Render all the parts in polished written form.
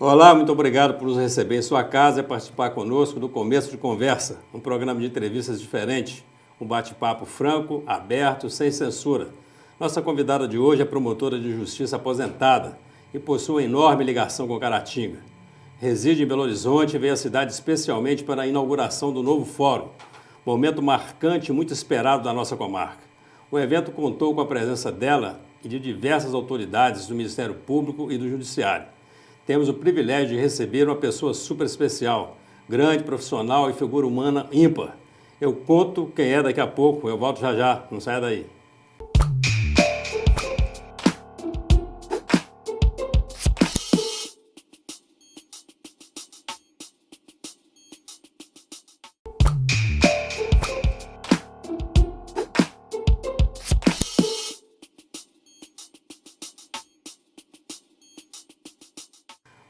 Olá, muito obrigado por nos receber em sua casa e participar conosco do Começo de Conversa, um programa de entrevistas diferente, um bate-papo franco, aberto, sem censura. Nossa convidada de hoje é promotora de justiça aposentada e possui uma enorme ligação com Caratinga. Reside em Belo Horizonte e veio à cidade especialmente para a inauguração do novo fórum, momento marcante e muito esperado da nossa comarca. O evento contou com a presença dela e de diversas autoridades do Ministério Público e do Judiciário. Temos o privilégio de receber uma pessoa super especial, grande, profissional e figura humana ímpar. Eu conto quem é daqui a pouco, eu volto já já, não saia daí.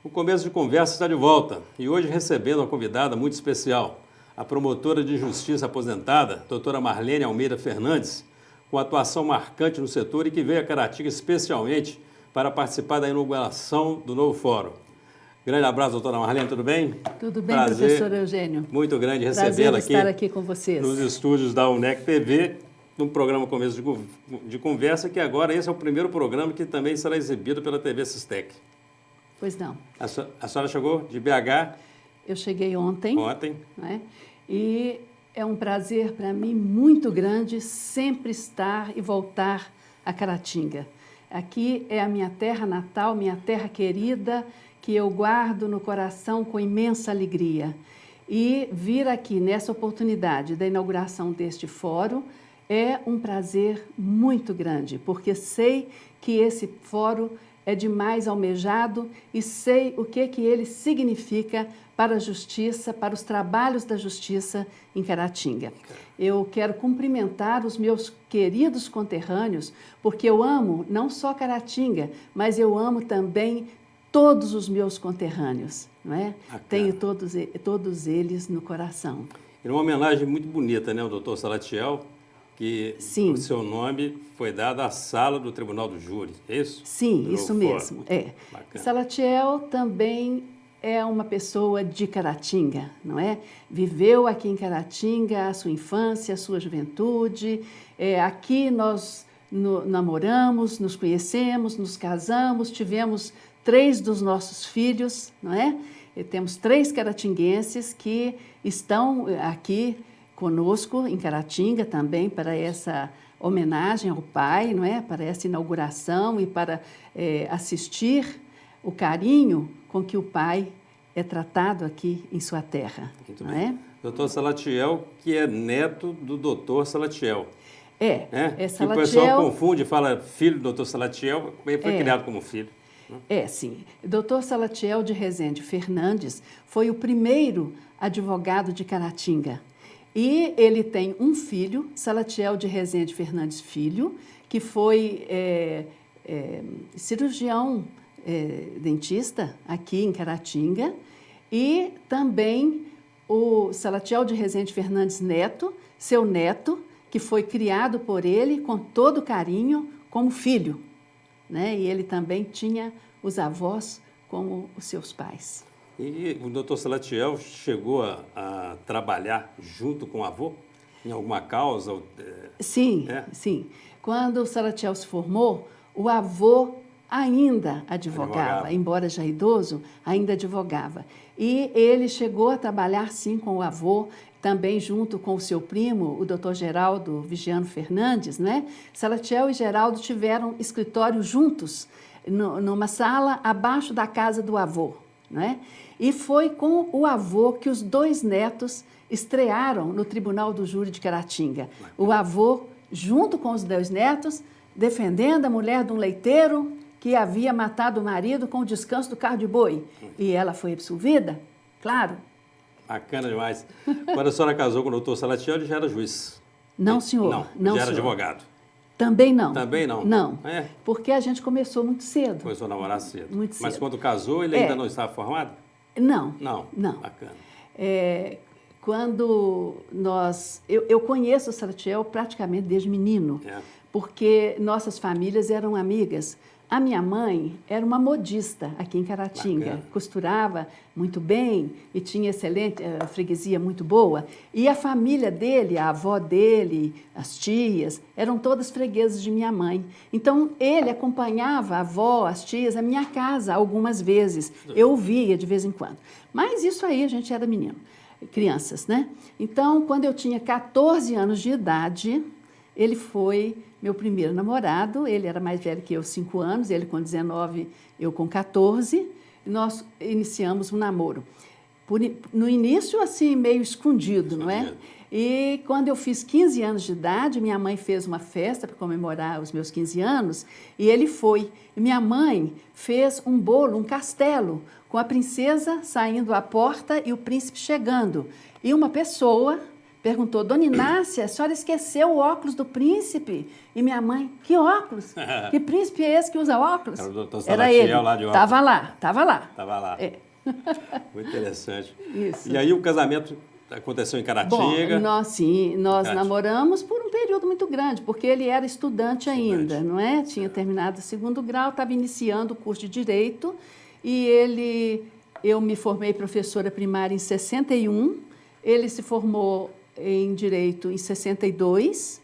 O Começo de Conversa está de volta e hoje recebendo uma convidada muito especial, a promotora de justiça aposentada, doutora Marlene Almeida Fernandes, com atuação marcante no setor e que veio a Caratinga especialmente para participar da inauguração do novo fórum. Grande abraço, doutora Marlene, tudo bem? Tudo bem, Prazer, professor Eugênio. Muito grande recebê-la aqui. Estar aqui com vocês. Nos estúdios da UNEC TV, num programa Começo de Conversa, que agora esse é o primeiro programa que também será exibido pela TV Sistec. Pois não. A senhora chegou de BH? Eu cheguei ontem. Ontem. Né? E é um prazer para mim muito grande sempre estar e voltar a Caratinga. Aqui é a minha terra natal, minha terra querida, que eu guardo no coração com imensa alegria. E vir aqui nessa oportunidade da inauguração deste fórum é um prazer muito grande, porque sei que esse fórum é demais almejado e sei o que ele significa para a justiça, para os trabalhos da justiça em Caratinga. Eu quero cumprimentar os meus queridos conterrâneos, porque eu amo não só Caratinga, mas eu amo também todos os meus conterrâneos, não é? Tenho todos eles no coração. É uma homenagem muito bonita, né, ao doutor Salatiel, que Sim. O seu nome foi dado à sala do Tribunal do Júri, é isso? Sim, isso mesmo. Salatiel também é uma pessoa de Caratinga, não é? Viveu aqui em Caratinga a sua infância, a sua juventude. Aqui nós namoramos, nos conhecemos, nos casamos, tivemos 3 dos nossos filhos, não é? E temos 3 caratinguenses que estão aqui conosco em Caratinga também para essa homenagem ao pai, não é? Para essa inauguração e para assistir o carinho com que o pai é tratado aqui em sua terra. Muito não bem. É? Doutor Salatiel, que é neto do doutor Salatiel. É Salatiel. O pessoal confunde, fala filho do doutor Salatiel, ele foi criado como filho. Sim. Doutor Salatiel de Rezende Fernandes foi o primeiro advogado de Caratinga. E ele tem um filho, Salatiel de Rezende Fernandes Filho, que foi cirurgião dentista aqui em Caratinga, e também o Salatiel de Rezende Fernandes Neto, seu neto, que foi criado por ele com todo carinho como filho, né? E ele também tinha os avós como os seus pais. E o doutor Salatiel chegou a trabalhar junto com o avô em alguma causa? Sim. Quando o Salatiel se formou, o avô ainda advogava, embora já idoso, ainda advogava. E ele chegou a trabalhar, sim, com o avô, também junto com o seu primo, o doutor Geraldo Vigiano Fernandes, né? Salatiel e Geraldo tiveram escritório juntos, numa sala abaixo da casa do avô, né? E foi com o avô que os 2 netos estrearam no Tribunal do Júri de Caratinga. O avô, junto com os 2 netos, defendendo a mulher de um leiteiro que havia matado o marido com o descanso do carro de boi. E ela foi absolvida, claro. Bacana demais. Quando a senhora casou com o doutor Salatiel, ele já era juiz? Não, senhor. Não, já era advogado? Também não. Também não? Não, porque a gente começou muito cedo. Começou a namorar cedo. Muito cedo. Mas quando casou, ele ainda não estava formado? Não. Bacana. Quando eu conheço o Salatiel praticamente desde menino, porque nossas famílias eram amigas. A minha mãe era uma modista aqui em Caratinga, Bacana. Costurava muito bem e tinha excelente freguesia muito boa. E a família dele, a avó dele, as tias, eram todas freguesas de minha mãe. Então, ele acompanhava a avó, as tias, a minha casa algumas vezes. Eu o via de vez em quando. Mas isso aí, a gente era menino, crianças, né? Então, quando eu tinha 14 anos de idade, ele foi meu primeiro namorado. Ele era mais velho que eu, 5 anos, ele com 19, eu com 14. E nós iniciamos um namoro. No início, assim, meio escondido, não é? E quando eu fiz 15 anos de idade, minha mãe fez uma festa para comemorar os meus 15 anos e ele foi. E minha mãe fez um bolo, um castelo, com a princesa saindo à porta e o príncipe chegando. E uma pessoa perguntou: Dona Inácia, a senhora esqueceu o óculos do príncipe? E minha mãe: que óculos? Que príncipe é esse que usa óculos? Era o doutor Era ele. Salatiel lá de óculos. Estava lá, estava lá. Estava lá. É. Muito interessante. Isso. E aí o casamento aconteceu em Caratinga? Bom, nós namoramos por um período muito grande, porque ele era estudante ainda, não é? Tinha terminado o 2º grau, estava iniciando o curso de Direito, e eu me formei professora primária em 61, ele se formou em Direito em 62,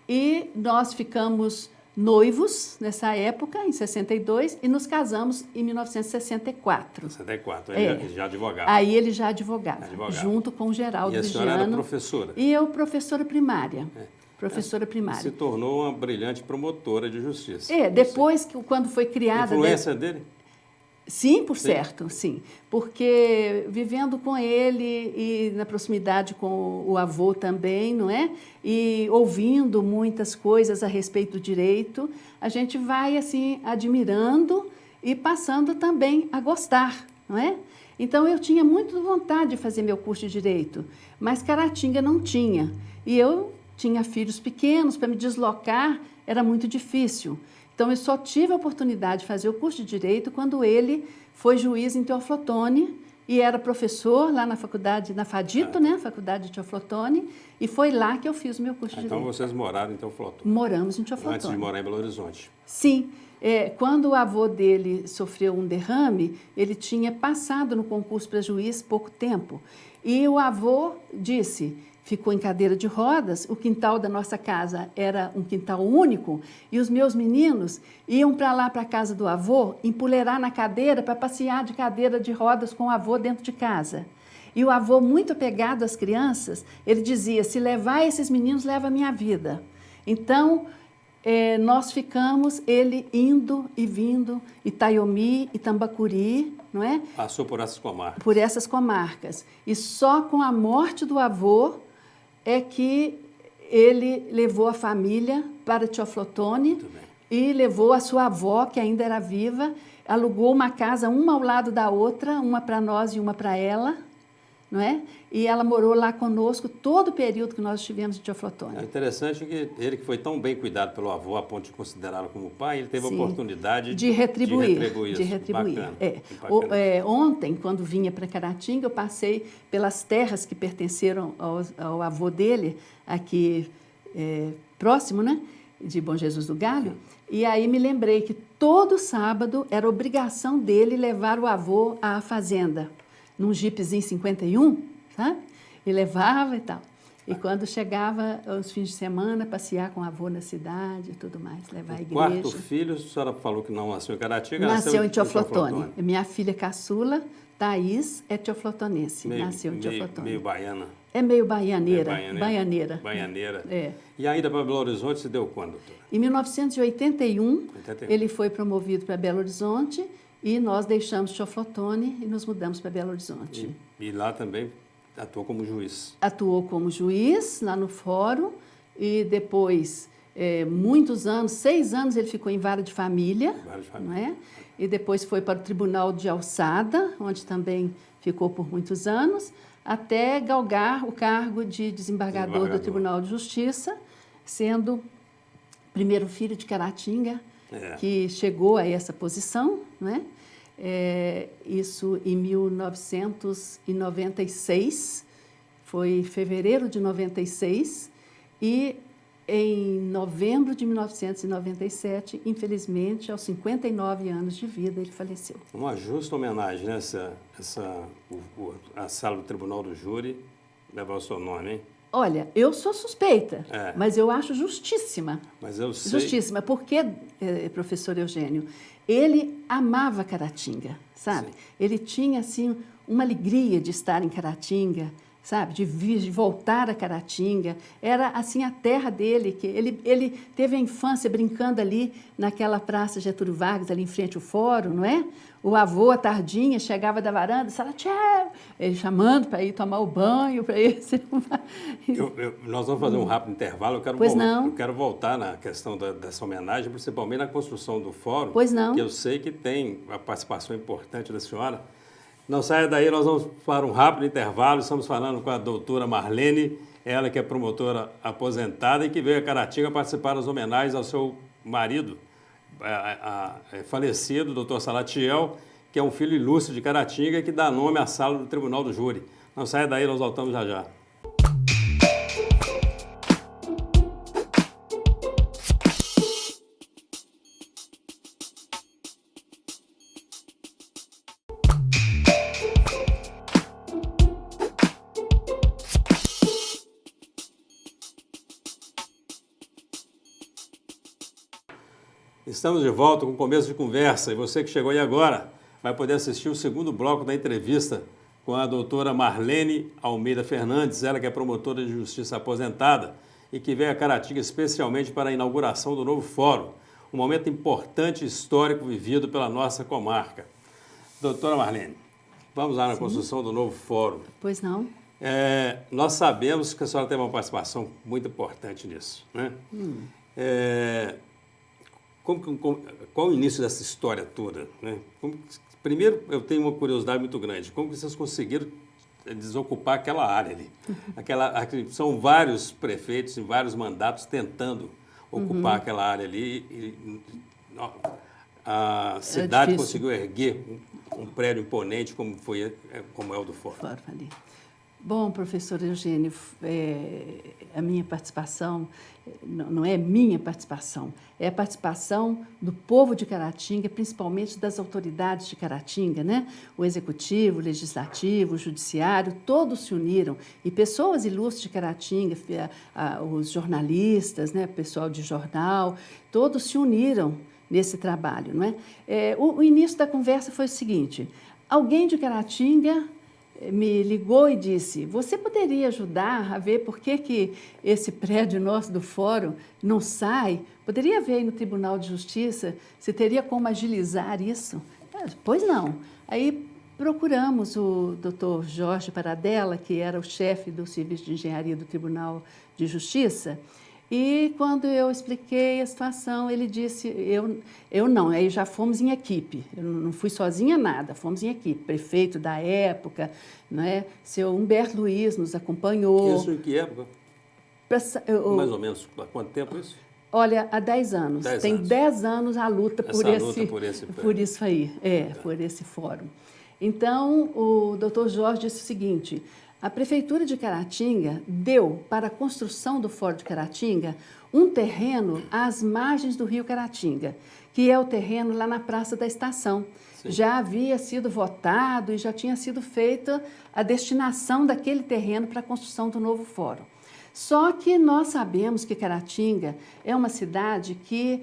e nós ficamos noivos nessa época, em 62, e nos casamos em 1964. 64, ele já advogava. Aí ele já advogava, junto com o Geraldo Vigiano. E a senhora era professora? E eu, professora primária. Professora primária. Se tornou uma brilhante promotora de justiça. Depois, quando foi criada... Influência dele? Sim, por certo, sim. Porque vivendo com ele e na proximidade com o avô também, não é? E ouvindo muitas coisas a respeito do direito, a gente vai, assim, admirando e passando também a gostar, não é? Então, eu tinha muito vontade de fazer meu curso de Direito, mas Caratinga não tinha. E eu tinha filhos pequenos, para me deslocar era muito difícil. Então, eu só tive a oportunidade de fazer o curso de Direito quando ele foi juiz em Teoflotone e era professor lá na faculdade, na FADITO, né? Faculdade de Teoflotone, e foi lá que eu fiz o meu curso de Direito. Então, vocês moraram em Teoflotone? Moramos em Teoflotone. Antes de morar em Belo Horizonte? Sim. Quando o avô dele sofreu um derrame, ele tinha passado no concurso para juiz pouco tempo. E o avô disse... Ficou em cadeira de rodas, o quintal da nossa casa era um quintal único, e os meus meninos iam para lá, para a casa do avô, empoleirar na cadeira para passear de cadeira de rodas com o avô dentro de casa. E o avô, muito apegado às crianças, ele dizia: se levar esses meninos, leva a minha vida. Então, nós ficamos, ele indo e vindo, Itaiomi, Itambacuri, não é? Passou por essas comarcas. Por essas comarcas. E só com a morte do avô é que ele levou a família para Teoflotone e levou a sua avó, que ainda era viva, alugou uma casa, uma ao lado da outra, uma para nós e uma para ela, não é? E ela morou lá conosco todo o período que nós estivemos em Teoflotone. É interessante que ele, que foi tão bem cuidado pelo avô, a ponto de considerá-lo como pai, ele teve a oportunidade de retribuir. Bacana. Bacana. Ontem, quando vinha para Caratinga, eu passei pelas terras que pertenceram ao avô dele, aqui próximo, né, de Bom Jesus do Galho, e aí me lembrei que todo sábado era obrigação dele levar o avô à fazenda, num jipezinho 51, sabe? E levava e tal. E quando chegava os fins de semana, passear com o avô na cidade e tudo mais, levar à igreja. Quarto filho, a senhora falou que não nasceu em Caratinga, nasceu em Teoflotone. Minha filha caçula, Thaís, é teoflotonense, nasceu em Teoflotone. Meio baiana. É meio baianeira. Baianeira. E a ida para Belo Horizonte se deu quando, doutora? Em 1981, ele foi promovido para Belo Horizonte e nós deixamos Teoflotone e nos mudamos para Belo Horizonte. E lá também atuou como juiz? Atuou como juiz lá no fórum e depois, muitos anos, 6 anos ele ficou em vara de família. Não é? E depois foi para o Tribunal de Alçada, onde também ficou por muitos anos, até galgar o cargo de desembargador do Tribunal de Justiça, sendo primeiro filho de Caratinga, que chegou a essa posição, não é? Isso em 1996, foi em fevereiro de 96, e em novembro de 1997, infelizmente, aos 59 anos de vida, ele faleceu. Uma justa homenagem, né? A sala do Tribunal do Júri levar o seu nome, hein? Olha, eu sou suspeita, mas eu acho justíssima. Mas eu sei... Justíssima, porque, professor Eugênio, ele amava Caratinga, sabe? Sim. Ele tinha, assim, uma alegria de estar em Caratinga, sabe? De voltar a Caratinga. Era, assim, a terra dele. Que ele teve a infância brincando ali naquela praça Getúlio Vargas, ali em frente ao fórum, não é? O avô, à tardinha, chegava da varanda, Salatiel, ele chamando para ir tomar o banho, para ir... Nós vamos fazer um rápido intervalo. Eu quero voltar na questão dessa homenagem, principalmente na construção do fórum. Pois não. Que eu sei que tem a participação importante da senhora. Não saia daí, nós vamos para um rápido intervalo. Estamos falando com a doutora Marlene, ela que é promotora aposentada e que veio a Caratinga participar das homenagens ao seu marido, falecido, doutor Salatiel, que é um filho ilustre de Caratinga, que dá nome à sala do Tribunal do Júri. Não saia daí, nós voltamos já já. Estamos de volta com o começo de conversa e você que chegou aí agora vai poder assistir o segundo bloco da entrevista com a doutora Marlene Almeida Fernandes, ela que é promotora de justiça aposentada e que veio a Caratinga especialmente para a inauguração do novo fórum, um momento importante e histórico vivido pela nossa comarca. Doutora Marlene, vamos lá na construção do novo fórum. Pois não. Nós sabemos que a senhora teve uma participação muito importante nisso, né? Qual o início dessa história toda, né? Primeiro, eu tenho uma curiosidade muito grande. Como vocês conseguiram desocupar aquela área ali? São vários prefeitos em vários mandatos tentando ocupar aquela área ali. A cidade conseguiu erguer um prédio imponente como é o do Fórum. Bom, professor Eugênio, a minha participação não é minha participação, é a participação do povo de Caratinga, principalmente das autoridades de Caratinga, né? O executivo, o legislativo, o judiciário, todos se uniram. E pessoas ilustres de Caratinga, os jornalistas, né? O pessoal de jornal, todos se uniram nesse trabalho, não é? O início da conversa foi o seguinte: alguém de Caratinga me ligou e disse: você poderia ajudar a ver por que esse prédio nosso do fórum não sai? Poderia ver aí no Tribunal de Justiça se teria como agilizar isso? Pois não. Aí procuramos o doutor Jorge Paradella, que era o chefe do Serviço de Engenharia do Tribunal de Justiça, e quando eu expliquei a situação, ele disse, eu não, aí já fomos em equipe, eu não fui sozinha nada, fomos em equipe, prefeito da época, né, seu Humberto Luiz nos acompanhou. Isso em que época? Mais ou menos, há quanto tempo isso? Olha, há 10 anos. Tem 10 anos a luta por isso aí, por esse fórum. Então, o doutor Jorge disse o seguinte: a Prefeitura de Caratinga deu para a construção do Fórum de Caratinga um terreno às margens do rio Caratinga, que é o terreno lá na Praça da Estação. Sim. Já havia sido votado e já tinha sido feita a destinação daquele terreno para a construção do novo fórum. Só que nós sabemos que Caratinga é uma cidade que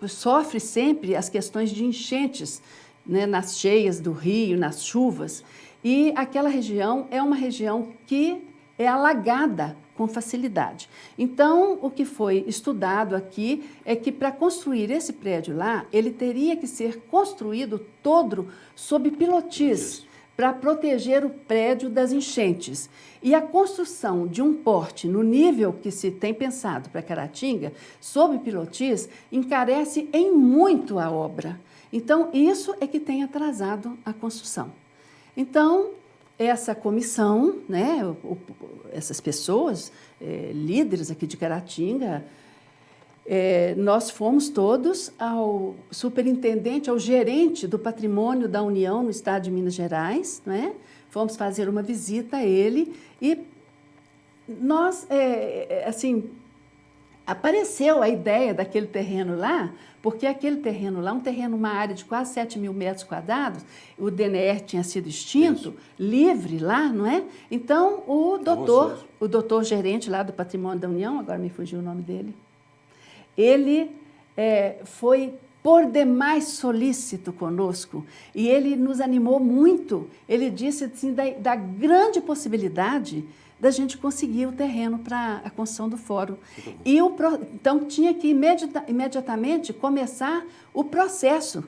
sofre sempre as questões de enchentes, né, nas cheias do rio, nas chuvas, e aquela região é uma região que é alagada com facilidade. Então, o que foi estudado aqui é que para construir esse prédio lá, ele teria que ser construído todo sob pilotis, para proteger o prédio das enchentes. E a construção de um porte no nível que se tem pensado para Caratinga, sob pilotis, encarece em muito a obra. Então, isso é que tem atrasado a construção. Então, essa comissão, né, essas pessoas, líderes aqui de Caratinga, nós fomos todos ao superintendente, ao gerente do patrimônio da União no estado de Minas Gerais, né? Fomos fazer uma visita a ele e nós, assim, apareceu a ideia daquele terreno lá, porque aquele terreno lá, uma área de quase 7.000 metros quadrados, o DNR tinha sido extinto, livre lá, não é? Então, o doutor gerente lá do Patrimônio da União, agora me fugiu o nome dele, ele foi por demais solícito conosco e ele nos animou muito. Ele disse assim, da grande possibilidade da gente conseguir o terreno para a construção do fórum. Então, tinha que imediatamente começar o processo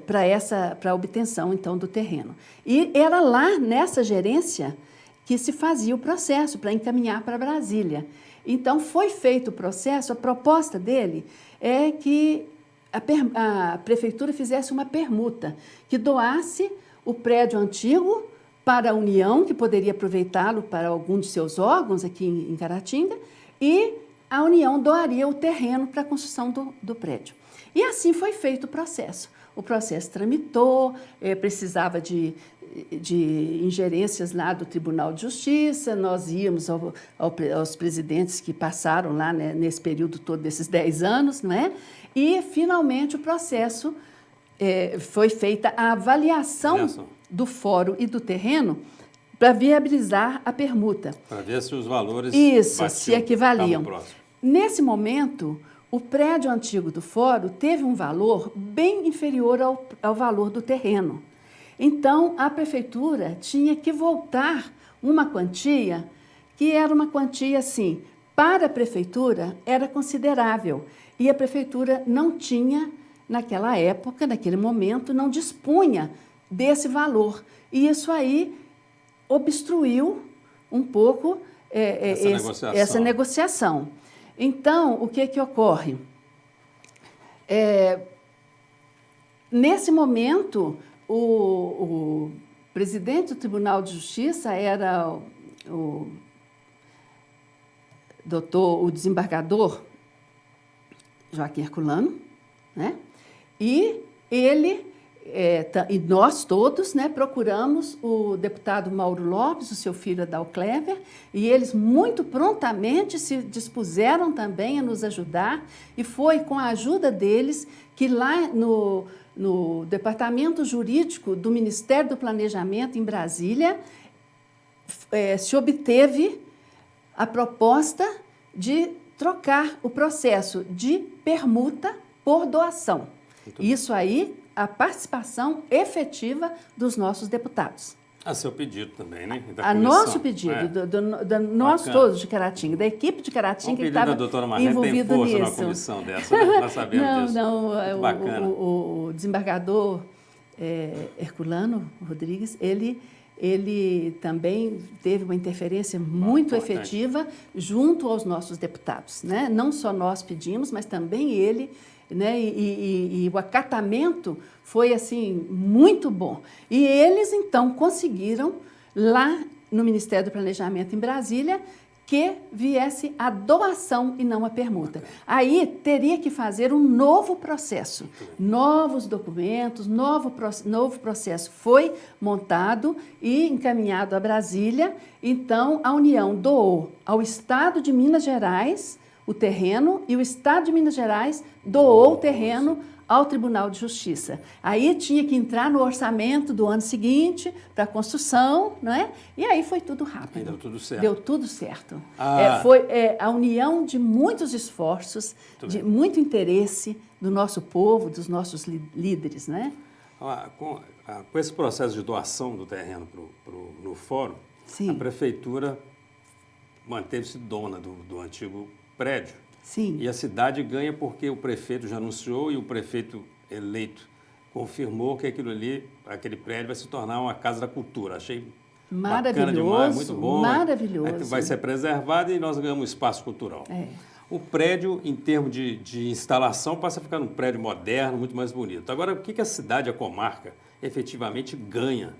para a obtenção, então, do terreno. E era lá, nessa gerência, que se fazia o processo para encaminhar para Brasília. Então, foi feito o processo, a proposta dele é que a prefeitura fizesse uma permuta, que doasse o prédio antigo para a União, que poderia aproveitá-lo para algum de seus órgãos aqui em Caratinga, e a União doaria o terreno para a construção do prédio. E assim foi feito o processo. O processo tramitou, precisava de ingerências lá do Tribunal de Justiça, nós íamos aos presidentes que passaram lá, né, nesse período todo desses 10 anos, não é? E, finalmente, o processo foi feita a avaliação do fórum e do terreno para viabilizar a permuta. Para ver se os valores se equivaliam. Nesse momento, o prédio antigo do fórum teve um valor bem inferior ao valor do terreno. Então, a prefeitura tinha que voltar uma quantia que era uma quantia, assim, para a prefeitura era considerável. E a prefeitura não tinha, naquela época, naquele momento, não dispunha desse valor. E isso aí obstruiu um pouco essa negociação. Então, o que ocorre? Nesse momento, o presidente do Tribunal de Justiça era o desembargador Joaquim Herculano, né? E ele, e nós todos, né, procuramos o deputado Mauro Lopes, o seu filho Adal Clever, e eles muito prontamente se dispuseram também a nos ajudar, e foi com a ajuda deles que lá no Departamento Jurídico do Ministério do Planejamento em Brasília se obteve a proposta de trocar o processo de permuta por doação. Isso aí, a participação efetiva dos nossos deputados. A seu pedido também, né? A nosso pedido, nós todos de Caratinga, da equipe de Caratinga que estava envolvido nisso. Numa comissão dessa, né? Nós sabemos disso. Não, o desembargador Herculano Rodrigues, ele também teve uma interferência muito efetiva junto aos nossos deputados, né? Não só nós pedimos, mas também ele, né? E o acatamento foi assim muito bom. E eles então conseguiram lá no Ministério do Planejamento em Brasília que viesse a doação e não a permuta. Aí teria que fazer um novo processo, novos documentos, novo processo foi montado e encaminhado a Brasília. Então, a União doou ao Estado de Minas Gerais o terreno e o Estado de Minas Gerais doou o terreno ao Tribunal de Justiça. Aí tinha que entrar no orçamento do ano seguinte para a construção, não é? E aí foi tudo rápido. Deu tudo certo. Deu tudo certo. Foi a união de muitos esforços, de muito interesse do nosso povo, dos nossos líderes, né? Com esse processo de doação do terreno no fórum, sim, a prefeitura manteve-se dona do antigo prédio. Sim. E a cidade ganha porque o prefeito já anunciou e o prefeito eleito confirmou que aquele prédio vai se tornar uma casa da cultura. Achei bacana demais, muito bom. Maravilhoso. Vai ser preservado e nós ganhamos um espaço cultural. O prédio, em termos de instalação, passa a ficar um prédio moderno, muito mais bonito. Agora, o que a cidade, a comarca, efetivamente ganha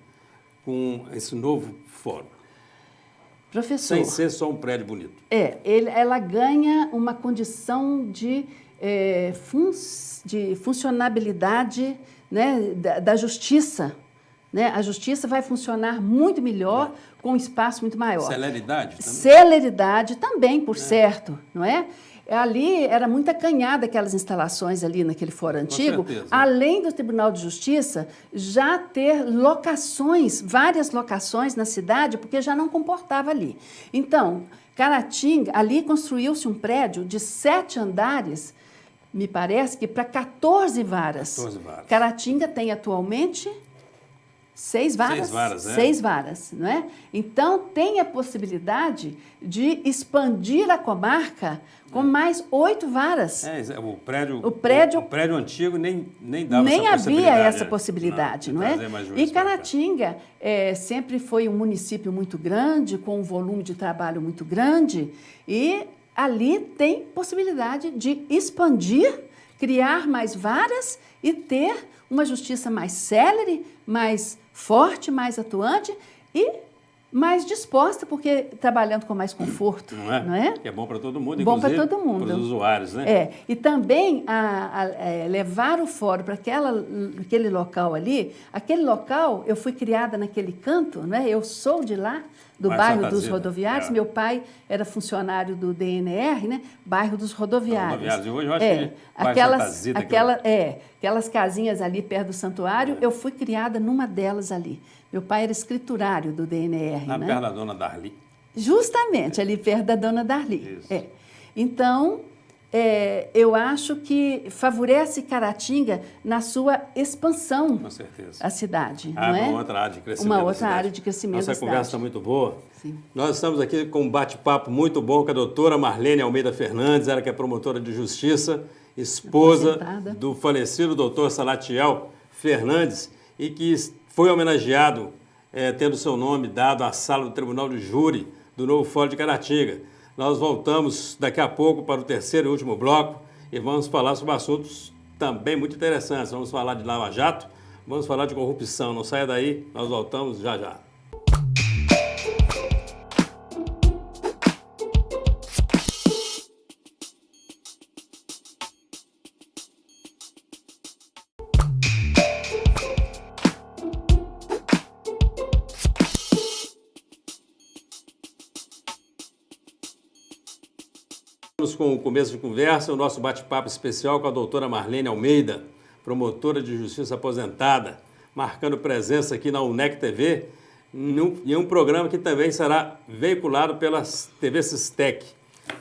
com esse novo fórum? Professor, sem ser só um prédio bonito. Ela ganha uma condição de funcionabilidade, né, da justiça né? A justiça vai funcionar muito melhor, com um espaço muito maior. Celeridade também? Celeridade também, por certo, não é? Ali era muito acanhada aquelas instalações ali naquele fórum antigo, certeza. além do Tribunal de Justiça já ter locações, várias locações na cidade, porque já não comportava ali. Então, Caratinga, ali construiu-se um prédio de 7 andares, me parece que para 14 varas. 14 varas. Caratinga tem atualmente 6 varas? 6 varas, é. 6 varas, não é? Então, tem a possibilidade de expandir a comarca com mais 8 varas. O prédio antigo nem dava nem essa possibilidade. havia essa possibilidade, não é? E E Caratinga sempre foi um município muito grande, com um volume de trabalho muito grande, e ali tem possibilidade de expandir, criar mais varas e ter uma justiça mais célere, mais forte, mais atuante e mais disposta, porque trabalhando com mais conforto, não é? Que é bom para todo mundo, bom inclusive para todo mundo. para os usuários, né? E também levar o fórum para aquele local ali. Aquele local, eu fui criada naquele canto, não é? Eu sou de lá, do bairro dos Rodoviários. Meu pai era funcionário do DNR, né? Bairro dos Rodoviários. E hoje eu acho que aquelas casinhas ali perto do santuário, eu fui criada numa delas ali. Meu pai era escriturário do DNR. Na perto da Dona Darli. Justamente, ali perto da Dona Darli. Isso. Então, eu acho que favorece Caratinga na sua expansão. Com certeza. A cidade, não é? Uma outra área de crescimento. Uma outra área de crescimento da cidade. Nossa conversa está muito boa. Sim. Nós estamos aqui com um bate-papo muito bom com a doutora Marlene Almeida Fernandes, ela que é promotora de justiça, esposa do falecido doutor Salatiel Fernandes e que foi homenageado, tendo seu nome dado à sala do Tribunal de Júri do Novo Fórum de Caratinga. Nós voltamos daqui a pouco para o terceiro e último bloco e vamos falar sobre assuntos também muito interessantes. Vamos falar de Lava Jato, vamos falar de corrupção. Não saia daí, nós voltamos já já. Com o começo de conversa, o nosso bate-papo especial com a doutora Marlene Almeida, promotora de justiça aposentada, marcando presença aqui na UNEC TV, em um programa que também será veiculado pela TV Sistec.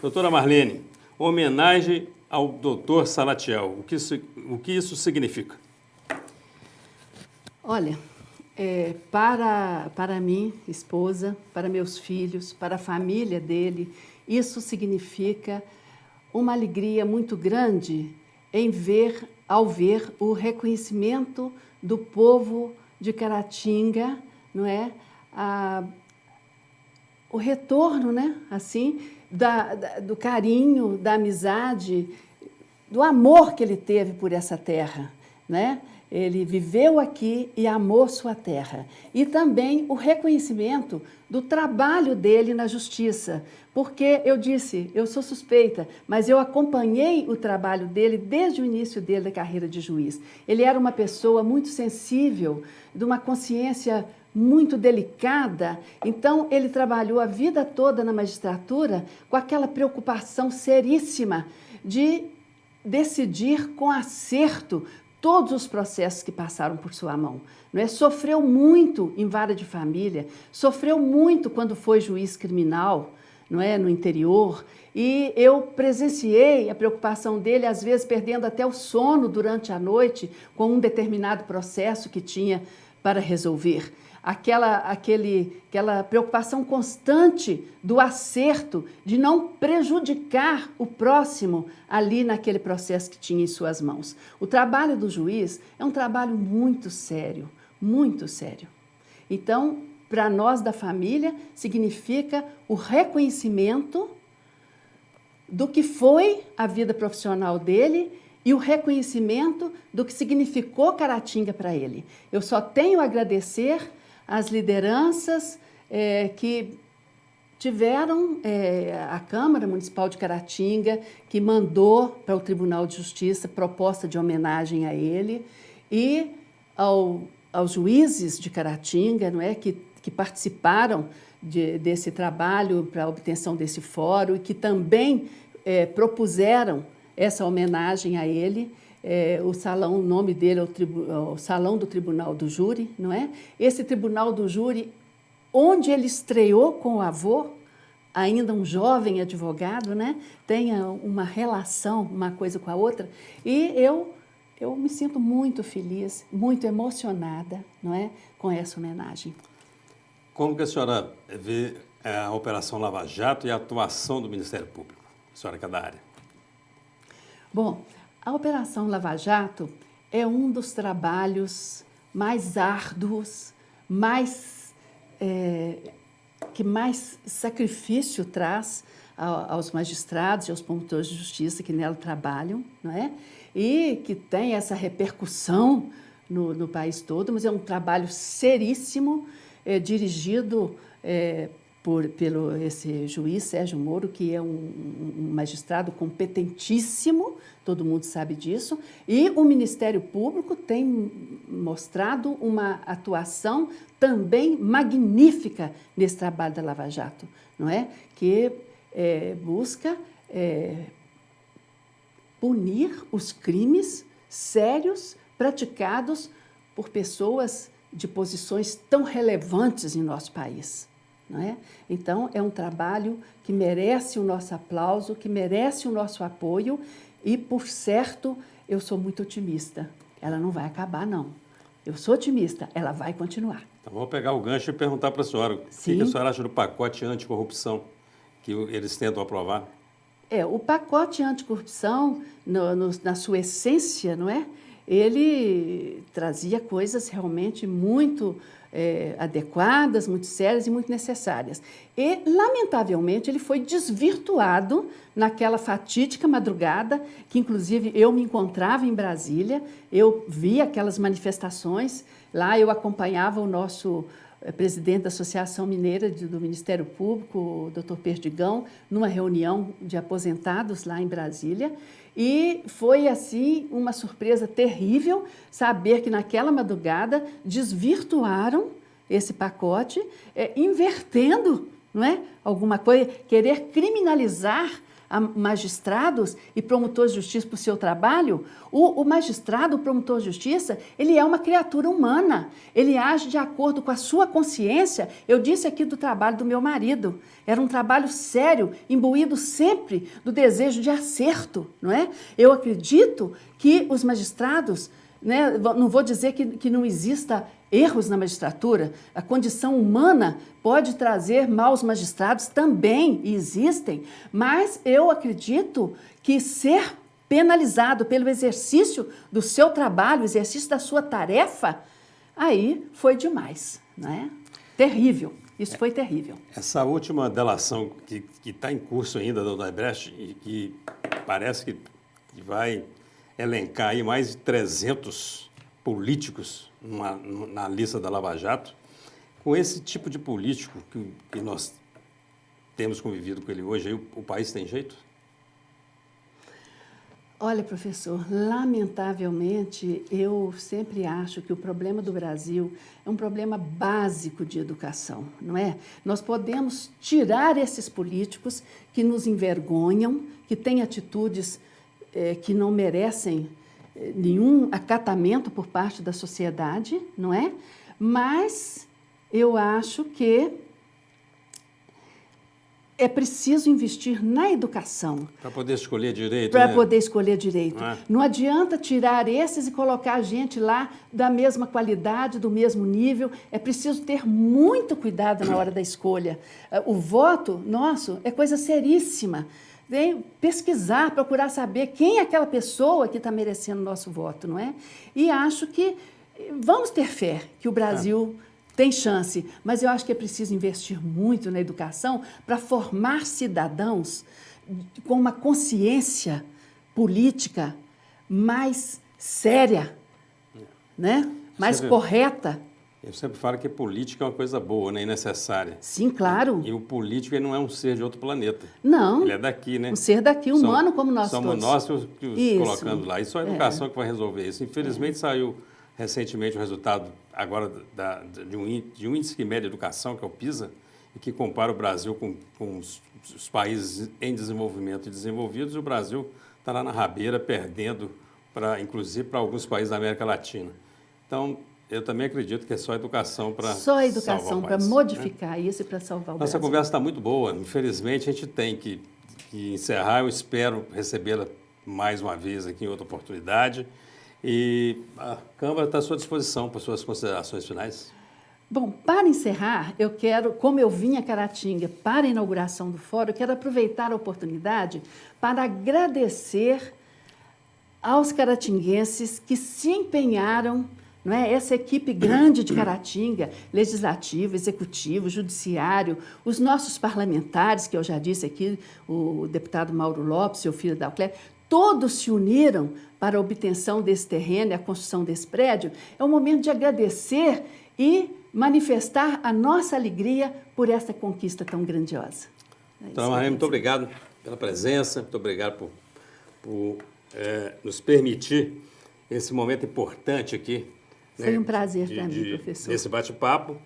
Doutora Marlene, homenagem ao doutor Salatiel, o que isso significa? Olha, para mim, esposa, para meus filhos, para a família dele, isso significa uma alegria muito grande ao ver o reconhecimento do povo de Caratinga, não é? O retorno, né? Assim, do carinho, da amizade, do amor que ele teve por essa terra, né? Ele viveu aqui e amou sua terra. E também o reconhecimento do trabalho dele na justiça. Porque eu disse, eu sou suspeita, mas eu acompanhei o trabalho dele desde o início dele da carreira de juiz. Ele era uma pessoa muito sensível, de uma consciência muito delicada. Então, ele trabalhou a vida toda na magistratura com aquela preocupação seríssima de decidir com acerto todos os processos que passaram por sua mão. Não é? Sofreu muito em vara de família, sofreu muito quando foi juiz criminal, não é? No interior, e eu presenciei a preocupação dele, às vezes perdendo até o sono durante a noite com um determinado processo que tinha para resolver. Aquela preocupação constante do acerto, de não prejudicar o próximo ali naquele processo que tinha em suas mãos. O trabalho do juiz é um trabalho muito sério, muito sério. Então, para nós da família, significa o reconhecimento do que foi a vida profissional dele e o reconhecimento do que significou Caratinga para ele. Eu só tenho a agradecer às lideranças que tiveram a Câmara Municipal de Caratinga, que mandou para o Tribunal de Justiça proposta de homenagem a ele, e ao aos juízes de Caratinga, não é, que participaram desse trabalho para a obtenção desse fórum e que também propuseram essa homenagem a ele. O nome dele é o Salão do Tribunal do Júri, não é? Esse Tribunal do Júri, onde ele estreou com o avô, ainda um jovem advogado, né? Tem uma relação, uma coisa com a outra, e eu me sinto muito feliz, muito emocionada, não é, com essa homenagem. Como que a senhora vê a Operação Lava Jato e a atuação do Ministério Público? A senhora que é da área. Bom, a Operação Lava Jato é um dos trabalhos mais árduos, que mais sacrifício traz aos magistrados e aos promotores de justiça que nela trabalham, não é? E que tem essa repercussão no país todo, mas é um trabalho seríssimo, dirigido pelo esse juiz Sérgio Moro, que é um magistrado competentíssimo, todo mundo sabe disso, e o Ministério Público tem mostrado uma atuação também magnífica nesse trabalho da Lava Jato, não é? Que busca punir os crimes sérios praticados por pessoas de posições tão relevantes em nosso país. Não é? Então, é um trabalho que merece o nosso aplauso, que merece o nosso apoio e, por certo, eu sou muito otimista. Ela não vai acabar, não. Eu sou otimista, ela vai continuar. Então, vou pegar o gancho e perguntar para a senhora. O que a senhora acha do pacote anticorrupção que eles tentam aprovar? O pacote anticorrupção, na sua essência, não é? Ele trazia coisas realmente muito adequadas, muito sérias e muito necessárias. E, lamentavelmente, ele foi desvirtuado naquela fatídica madrugada, que, inclusive, eu me encontrava em Brasília, eu vi aquelas manifestações, lá eu acompanhava o nosso presidente da Associação Mineira do Ministério Público, o Dr. Perdigão, numa reunião de aposentados lá em Brasília, e foi, assim, uma surpresa terrível saber que naquela madrugada desvirtuaram esse pacote, invertendo, não é, alguma coisa, querer criminalizar magistrados e promotores de justiça por seu trabalho. O magistrado, o promotor de justiça, ele é uma criatura humana, ele age de acordo com a sua consciência. Eu disse aqui do trabalho do meu marido, era um trabalho sério, imbuído sempre do desejo de acerto, não é? Eu acredito que os magistrados, né, não vou dizer que não exista erros na magistratura, a condição humana pode trazer maus magistrados, também existem, mas eu acredito que ser penalizado pelo exercício do seu trabalho, exercício da sua tarefa, aí foi demais, né? Terrível, isso foi terrível. Essa última delação que está em curso ainda do Odebrecht e que parece que vai elencar aí mais de 300 políticos na lista da Lava Jato, com esse tipo de político que nós temos convivido com ele hoje, aí o país tem jeito? Olha, professor, lamentavelmente, eu sempre acho que o problema do Brasil é um problema básico de educação, não é? Nós podemos tirar esses políticos que nos envergonham, que têm atitudes que não merecem nenhum acatamento por parte da sociedade, não é? Mas eu acho que é preciso investir na educação. Para poder escolher direito. Para poder escolher direito. Não adianta tirar esses e colocar a gente lá da mesma qualidade, do mesmo nível. É preciso ter muito cuidado na hora da escolha. O voto nosso é coisa seríssima. Vem pesquisar, procurar saber quem é aquela pessoa que está merecendo o nosso voto, não é? E acho que vamos ter fé que o Brasil tem chance, mas eu acho que é preciso investir muito na educação para formar cidadãos com uma consciência política mais séria, né? Mais correta. Eu sempre falo que política é uma coisa boa, né? E necessária. Sim, claro. E o político ele não é um ser de outro planeta. Não. Ele é daqui, né? Um ser daqui, humano como nós somos todos. Somos nós que os colocamos lá. E só a educação que vai resolver isso. Infelizmente saiu recentemente o resultado agora de um índice que mede a educação, que é o PISA, e que compara o Brasil com os países em desenvolvimento e desenvolvidos, e o Brasil está lá na rabeira, perdendo, inclusive para alguns países da América Latina. Então, eu também acredito que é só educação para só a educação para modificar, né? Isso e para salvar o Brasil. Nossa conversa está muito boa. Infelizmente, a gente tem que encerrar. Eu espero recebê-la mais uma vez aqui em outra oportunidade. E a Câmara está à sua disposição para suas considerações finais. Bom, para encerrar, eu quero, como eu vim a Caratinga para a inauguração do fórum, eu quero aproveitar a oportunidade para agradecer aos caratinguenses que se empenharam, não é? Essa equipe grande de Caratinga, legislativo, executivo, judiciário, os nossos parlamentares, que eu já disse aqui, o deputado Mauro Lopes, seu filho da Alclé, todos se uniram para a obtenção desse terreno e a construção desse prédio. É um momento de agradecer e manifestar a nossa alegria por essa conquista tão grandiosa. Então, Maria, muito obrigado pela presença, muito obrigado por nos permitir esse momento importante aqui. Foi um prazer para mim, professor. Esse bate-papo,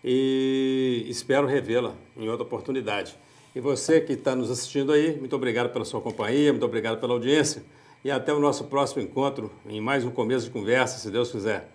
e espero revê-la em outra oportunidade. E você que está nos assistindo aí, muito obrigado pela sua companhia, muito obrigado pela audiência, e até o nosso próximo encontro em mais um Começo de Conversa, se Deus quiser.